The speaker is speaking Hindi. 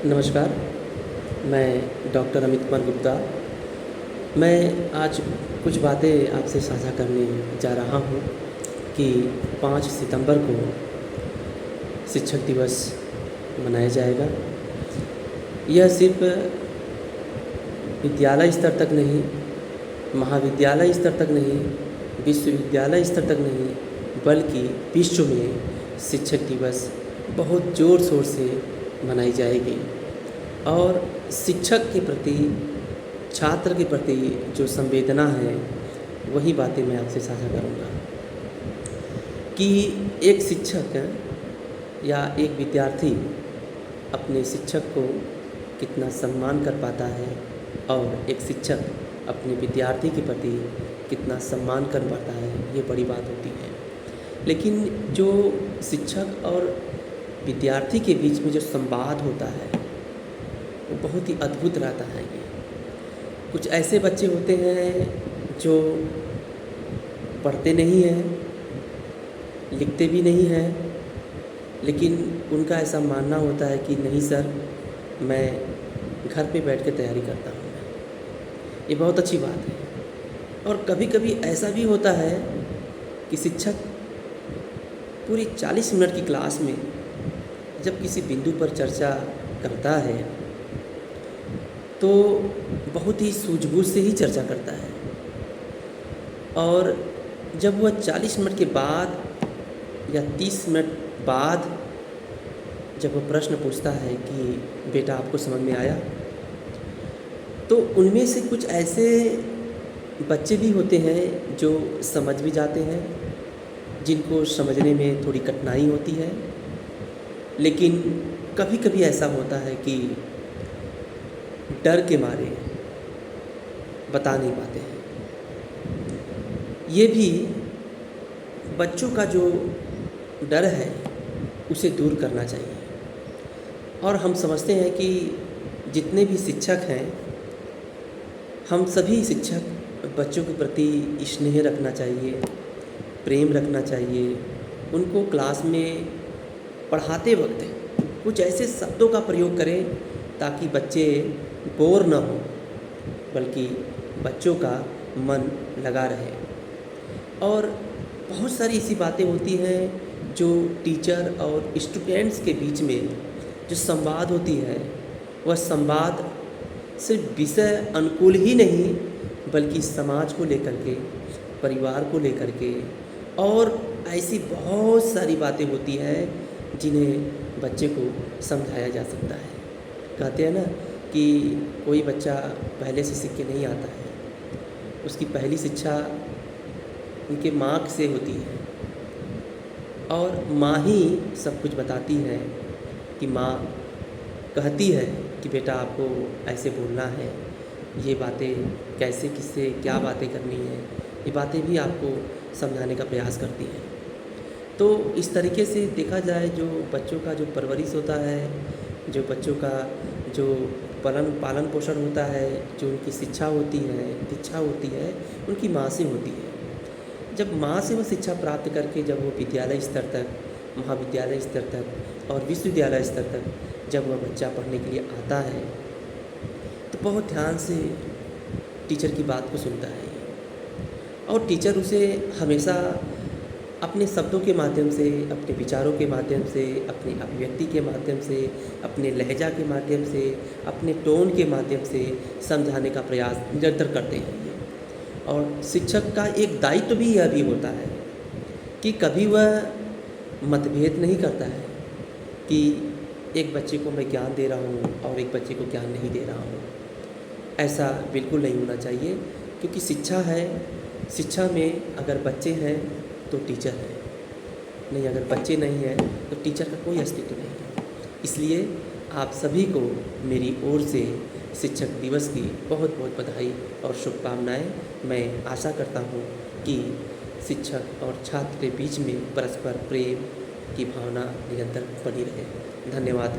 नमस्कार, मैं डॉक्टर अमित कुमार गुप्ता। मैं आज कुछ बातें आपसे साझा करने जा रहा हूँ कि 5 सितंबर को शिक्षक दिवस मनाया जाएगा। यह सिर्फ विद्यालय स्तर तक नहीं, महाविद्यालय स्तर तक नहीं, विश्वविद्यालय स्तर तक नहीं, बल्कि विश्व में शिक्षक दिवस बहुत ज़ोर शोर से मनाई जाएगी। और शिक्षक के प्रति, छात्र के प्रति जो संवेदना है, वही बातें मैं आपसे साझा करूँगा कि एक शिक्षक या एक विद्यार्थी अपने शिक्षक को कितना सम्मान कर पाता है और एक शिक्षक अपने विद्यार्थी के प्रति कितना सम्मान कर पाता है, ये बड़ी बात होती है। लेकिन जो शिक्षक और विद्यार्थी के बीच में जो संवाद होता है, वो बहुत ही अद्भुत रहता है। ये कुछ ऐसे बच्चे होते हैं जो पढ़ते नहीं हैं, लिखते भी नहीं हैं, लेकिन उनका ऐसा मानना होता है कि नहीं सर, मैं घर पे बैठ के तैयारी करता हूँ। ये बहुत अच्छी बात है। और कभी कभी ऐसा भी होता है कि शिक्षक पूरी 40 मिनट की क्लास में जब किसी बिंदु पर चर्चा करता है तो बहुत ही सूझबूझ से ही चर्चा करता है। और जब वह 40 मिनट के बाद या 30 मिनट बाद जब वह प्रश्न पूछता है कि बेटा आपको समझ में आया, तो उनमें से कुछ ऐसे बच्चे भी होते हैं जो समझ भी जाते हैं, जिनको समझने में थोड़ी कठिनाई होती है। लेकिन कभी कभी ऐसा होता है कि डर के मारे बता नहीं पाते हैं। ये भी बच्चों का जो डर है उसे दूर करना चाहिए। और हम समझते हैं कि जितने भी शिक्षक हैं, हम सभी शिक्षक बच्चों के प्रति स्नेह रखना चाहिए, प्रेम रखना चाहिए। उनको क्लास में पढ़ाते वक्त कुछ ऐसे शब्दों का प्रयोग करें ताकि बच्चे बोर न हो, बल्कि बच्चों का मन लगा रहे। और बहुत सारी ऐसी बातें होती हैं जो टीचर और स्टूडेंट्स के बीच में जो संवाद होती है, वह संवाद सिर्फ विषय अनुकूल ही नहीं, बल्कि समाज को लेकर के, परिवार को लेकर के, और ऐसी बहुत सारी बातें होती हैं जिन्हें बच्चे को समझाया जा सकता है। कहते हैं ना कि कोई बच्चा पहले से सीख के नहीं आता है, उसकी पहली शिक्षा उनके माँ से होती है। और माँ ही सब कुछ बताती है कि माँ कहती है कि बेटा आपको ऐसे बोलना है, ये बातें कैसे, किससे क्या बातें करनी है, ये बातें भी आपको समझाने का प्रयास करती हैं। तो इस तरीके से देखा जाए, जो बच्चों का जो परवरिश होता है, जो बच्चों का जो पालन पोषण होता है, जो उनकी शिक्षा होती है, दीक्षा होती है, उनकी माँ से होती है। जब माँ से वो शिक्षा प्राप्त करके जब वो विद्यालय स्तर तक, महाविद्यालय स्तर तक और विश्वविद्यालय स्तर तक जब वह बच्चा पढ़ने के लिए आता है, तो बहुत ध्यान से टीचर की बात को सुनता है। और टीचर उसे हमेशा अपने शब्दों के माध्यम से, अपने विचारों के माध्यम से, अपनी अभिव्यक्ति के माध्यम से, अपने लहजा के माध्यम से, अपने टोन के माध्यम से समझाने का प्रयास निरंतर करते हैं। और शिक्षक का एक दायित्व भी यह भी होता है कि कभी वह मतभेद नहीं करता है कि एक बच्चे को मैं ज्ञान दे रहा हूँ और एक बच्चे को ज्ञान नहीं दे रहा हूँ। ऐसा बिल्कुल नहीं होना चाहिए, क्योंकि शिक्षा है, शिक्षा में अगर बच्चे हैं तो टीचर है, नहीं अगर बच्चे नहीं हैं तो टीचर का कोई अस्तित्व नहीं है। इसलिए आप सभी को मेरी ओर से शिक्षक दिवस की बहुत बहुत बधाई और शुभकामनाएं। मैं आशा करता हूँ कि शिक्षक और छात्र के बीच में परस्पर प्रेम की भावना निरंतर बनी रहे। धन्यवाद।